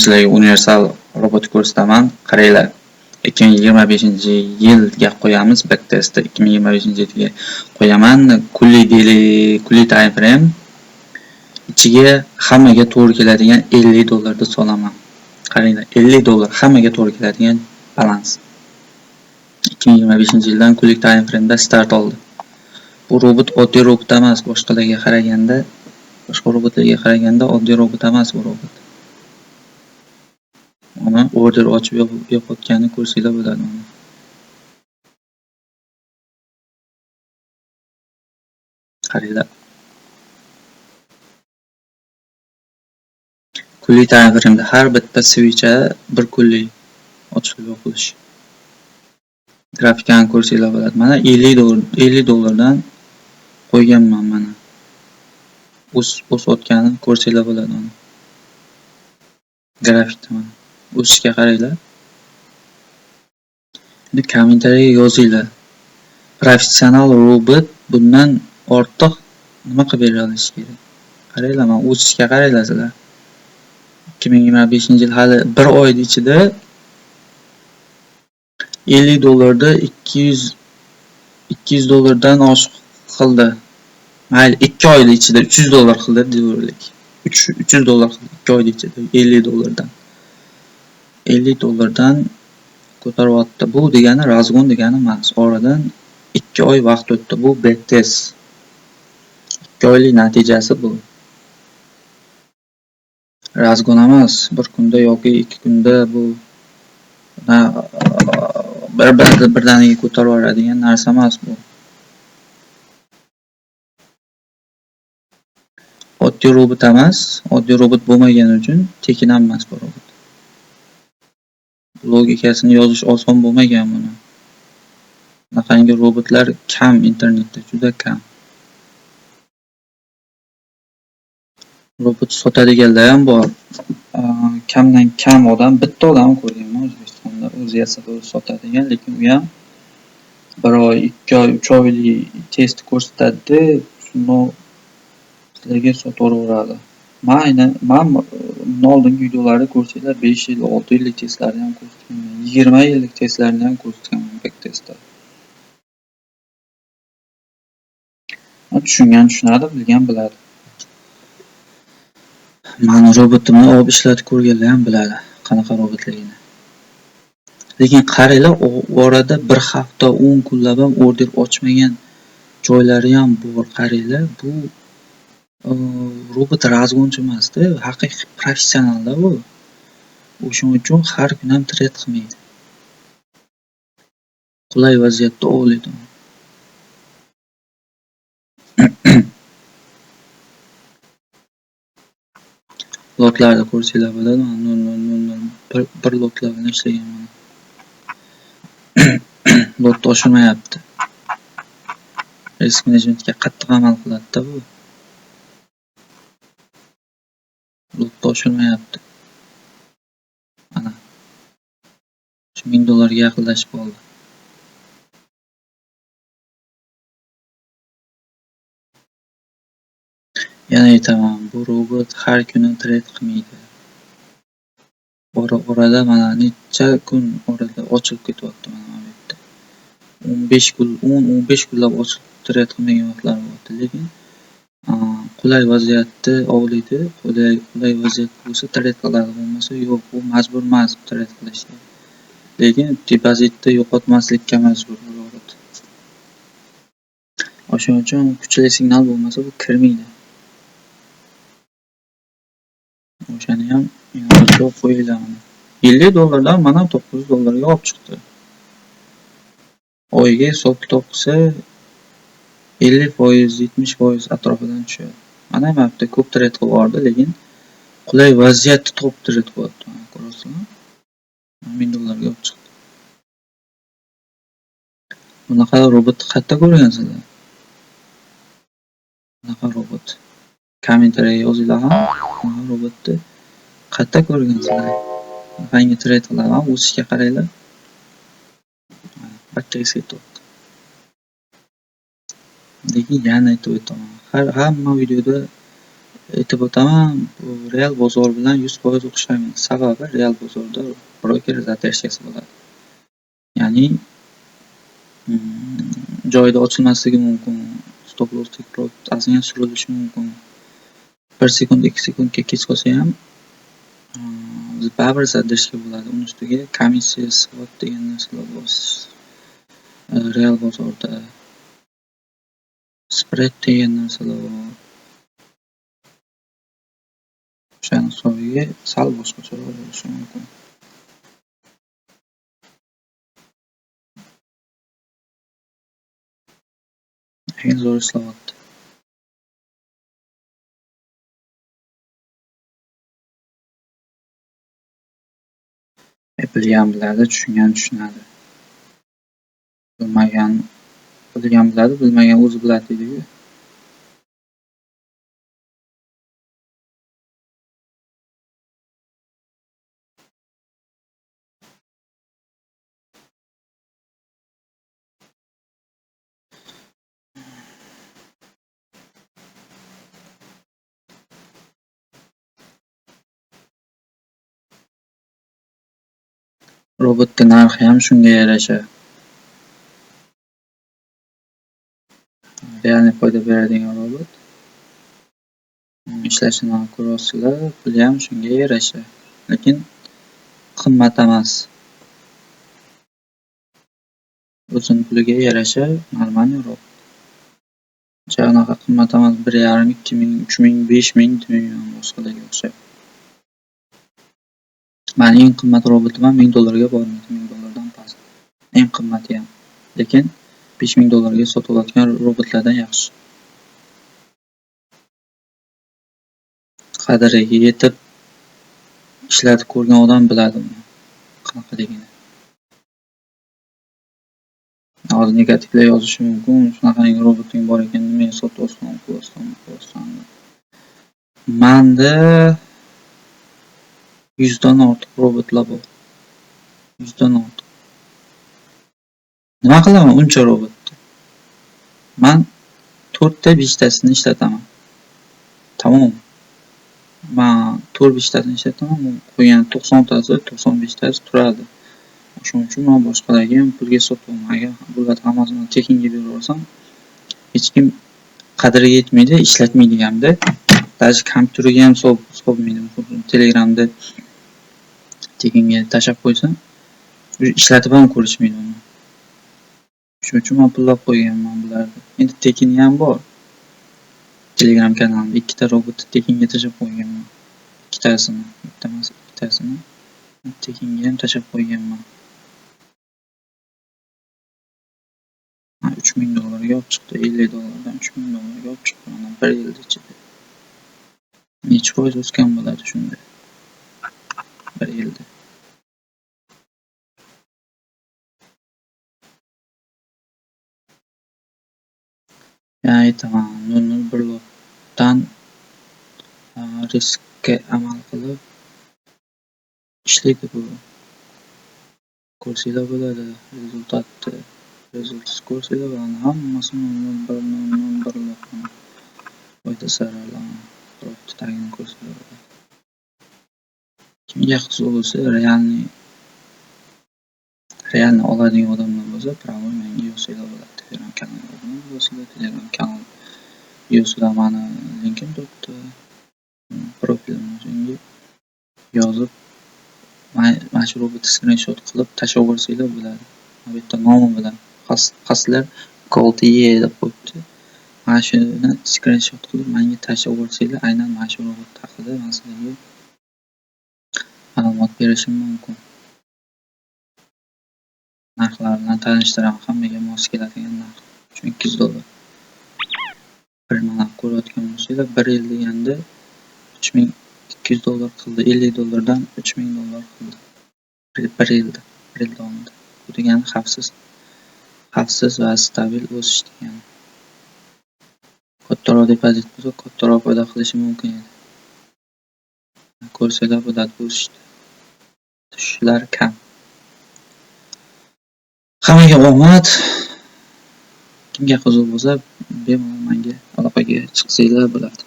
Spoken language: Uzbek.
sizlarga universal robot ko'rsataman. Qaranglar. 2025-yilga qo'yamiz backtestni. 2025-yilga qo'yaman. Kulli time frame ichiga hammaga to'g'ri keladigan $50 solaman. Qaranglar, $50 hammaga to'g'ri keladigan balans. 2025-yildan kulli time frame da start oldi. Bu robot oddiy robot emas, boshqa robotlarga qaraganda oddiy robot emas bu robot. Ona order ochib yopayotganini ko'rsanglar bo'ladi. Qaranglar. Kulli time frame har bitta switch'a bir kulli ochib yopilish. Grafikani ko'rsanglar bo'ladi. Mana $50 qo'yganman mana. O'sayotganini ko'rsanglar bo'ladi uni. Grafikda mana. O'sishga qaranglar. Endi kommentariyaga yozinglar. Professional robot bundan ortiq nima qilib bera olishi kerak? Qaranglar, mana o'sishga qaranglar sizlar. 2025-yil hali 1 oy ichida $50 $200 dan oshiq qildi. Mayli 2 oy ichida $300 qildi deylik. $300 qildi 2 oy ichida $50 dan. $50 dan ko'taryapti. Bu degani razgon degani emas. Oradan 2 oy vaqt o'tdi. Bu backtest. 2 oylik natijasi bu. Razgon emas. Bir kunda yoki 2 kunda bu birdaniga ko'tarib yuboradigan narsa emas bu. Oddiy robot emas. Oddiy robot bo'lmagani uchun tekin emas bu robot. Logikasini yozish oson bo'lmagan buni. Bunaqangi robotlar kam internetda, juda kam. Robot sotadiganlar ham bor. Kamdan kam odam, bitta odam ko'rganman O'zbekistonda. O'zi yasab sotadigan, lekin u ham 1 oy, 2 oy, 3 oylik test ko'rsatadi, shuni sizlarga sotaveradi. Men oldingi videolarda ko'rsanglar 5 yil, 6 yillik testlarni ham ko'rsatganman. 20 yillik testlarni ham ko'rsatganman backtestda. Tushungan tushunadi, bilgan biladi. Mani robotimni olib ishlatib ko'rganlar ham biladi, qanaqa robotligini. Lekin qaranglar, orada 1 hafta, 10 kunlab ham order ochmagan joylari ham bor. Qaranglar, bu robot razgonchi emas-da, haqiqiy professionalda bu. O'shuning uchun har kun ham trade qilmaydi. Qulay vaziyatda ovlaydi. Lotlarda ko'rsanglar bo'ladi. 0.0.0 bir lotlar bilan ishlaganman. Lot oshirmayapti. Risk managementga qattiq amal qiladi-da bu. Lot oshirmayapti. Mana. $1000 ga yaqinlashib qoldi. Yana aytaman, bu robot har kuni trade qilmaydi. Orada mana necha kun orada ochilib ketyapti mana bu yerda. 15 kunlab ochib trade qilmagan vaqtlar bor. Lekin qulay vaziyatda ovlaydi. Qulay vaziyat bo'lsa trade qiladi, bo'lmasa yo'q, u majbur emas trade qilishga. Lekin depozitni yo'qotmaslikka majbur bu robot. O'shuning uchun kuchli signal bo'lmasa bu kirmaydi. O'shani ham yozib qo'yinglar. $50 dan mana $900 ga olib chiqdi. Oyga hisob kitob qilsa 50%, 70% atrofidan tushadi. Mana bu hafta ko'p trade qilib yubordi, lekin qulay vaziyatni topib trade qilyapti. Ko'rasizmi? $1000 ga olib chiqdi. Bunaqa robotni qayerda ko'rgansizlar? Bunaqa robot. Kommentariyaga yozinglar ham. Bunaqa robotni qayerda ko'rgansizlar? Bunaqangi trade qiladi, o'sishga qaranglar. Bakkayga ketyapti. Lekin yana aytib o'taman. Hamma videoda aytib o'taman, bu real bozor bilan 100% o'xshamaydi. Sababi real bozorda broker zadержкасы bo'ladi. Ya'ni joyida ochilmasligi mumkin, stop loss take profit asliga surilishi mumkin. 1 sekund, 2 sekundga kech qolsa ham baribir zadержка bo'ladi. Uni ustiga komissiya slot degan narsalar bor. Real bozorda spread degan narsalar bor. O'shaning hisobiga sal boshqacharoq bo'lishi mumkin. Eng zo'r ishlayapti. Bilgan biladi, tushungan tushunadi. Bilmagan biladi, bilmagan o'zi biladi deydi-ku. Robotning narxi ham shunga yarasha realniy foyda beradigan robot. Ishlashini ko'rasizlar, puli ham shunga yarasha. Lekin qimmat emas. O'zining puliga yarasha normal robot. Janaqa qimmat emas, 1,5, 2,000, 3,000, 5,000 demayman boshqalarga o'xshab. Meni eng qimmat robotim ham $1000 ga bormaydi, $1000 dan past. Eng qimmati ham. Lekin $5000 ga sotilayotgan robotlardan yaxshi. Qadriga yetib ishlatib ko'rgan odam biladi uni qanaqaligini. Hozir negativlar yozishi mumkin, shunaqangi roboting bor ekan, nimaga sotyapsan? Menda 100 dan ortiq robotlar bor. 100 dan ortiq. Nima qilaman uncha robotni? Men 4 ta 5 tasini ishlataman. Tamom. Men 4-5 tasini ishlataman, qo'ygan 90 tasi, 95 tasi turadi. Shuning uchun men boshqalarga ham pulga sotaman. Agar bularni hammasini tekinga beraversam, hech kim qadriga yetmaydi, ishlatmaydi hamda. Даже kompyuterga ham solmaydi. Telegramda tekinga tashab qo'ysam, ishlatib ham ko'rishmaydi uni. Shuning uchun men pullab qo'yganman bularni. Endi tekini ham bor. Telegram kanalimda 2 ta robotni tekinga tashab qo'yganman. Ikkitasini tekinga ham tashab qo'yganman. $3000 ga olib chiqdi, $50 dan $3000 ga olib chiqdi. Mana 1 yil ichida. Necha foiz o'sgan bo'ladi shunda? 1 yilda. Ya'ni aytaman, 001 lotdan riskka amal qilib ishlaydi bu. Ko'rsanglar bo'ladi rezultatni. Rezultat ko'rsanglar bo'ladi. Hammasini 001 lotdan foyda saralarni profit tagini ko'rsanglar bo'ladi. Kimga qiziq bo'lsa, realniy oladigan odamlar bo'lsa, pravoy menga yozsanglar bo'ladi. Telegram kanaliga obuna bo'lasizlar. Telegram kanal yozsada meni linkim turibdi. Profilimga shunga yozib, mana shu robotni screenshot qilib tashlaversanglar bo'ladi. Bu yerda nomi bilan xaslar Goldiye deb qo'yibdi. Mana shuni screenshot qilib menga tashlaversanglar, aynan mana shu robot haqida men sizlarga ma'lumot berishim mumkin. Narxlar bilan tanishtiraman, hammaga mos keladigan narx. $200. Bir mana ko'rayotgan bo'lsanglar, 1 yil deganda $3200 qildi, $50 dan $3000 qildi. 1 yilda, 1 yil davomida. Bu degani xavfsiz va stabil o'sish degani. Kattaroq depozit bo'lsa, kattaroq foyda qilishi mumkin edi. Ko'rsanglar bo'ladi o'sishdi. Tushishlar kam. Hammaga omad. Kimga qiziq bo'lsa, bemalol menga aloqaga chiqsanglar bo'ladi.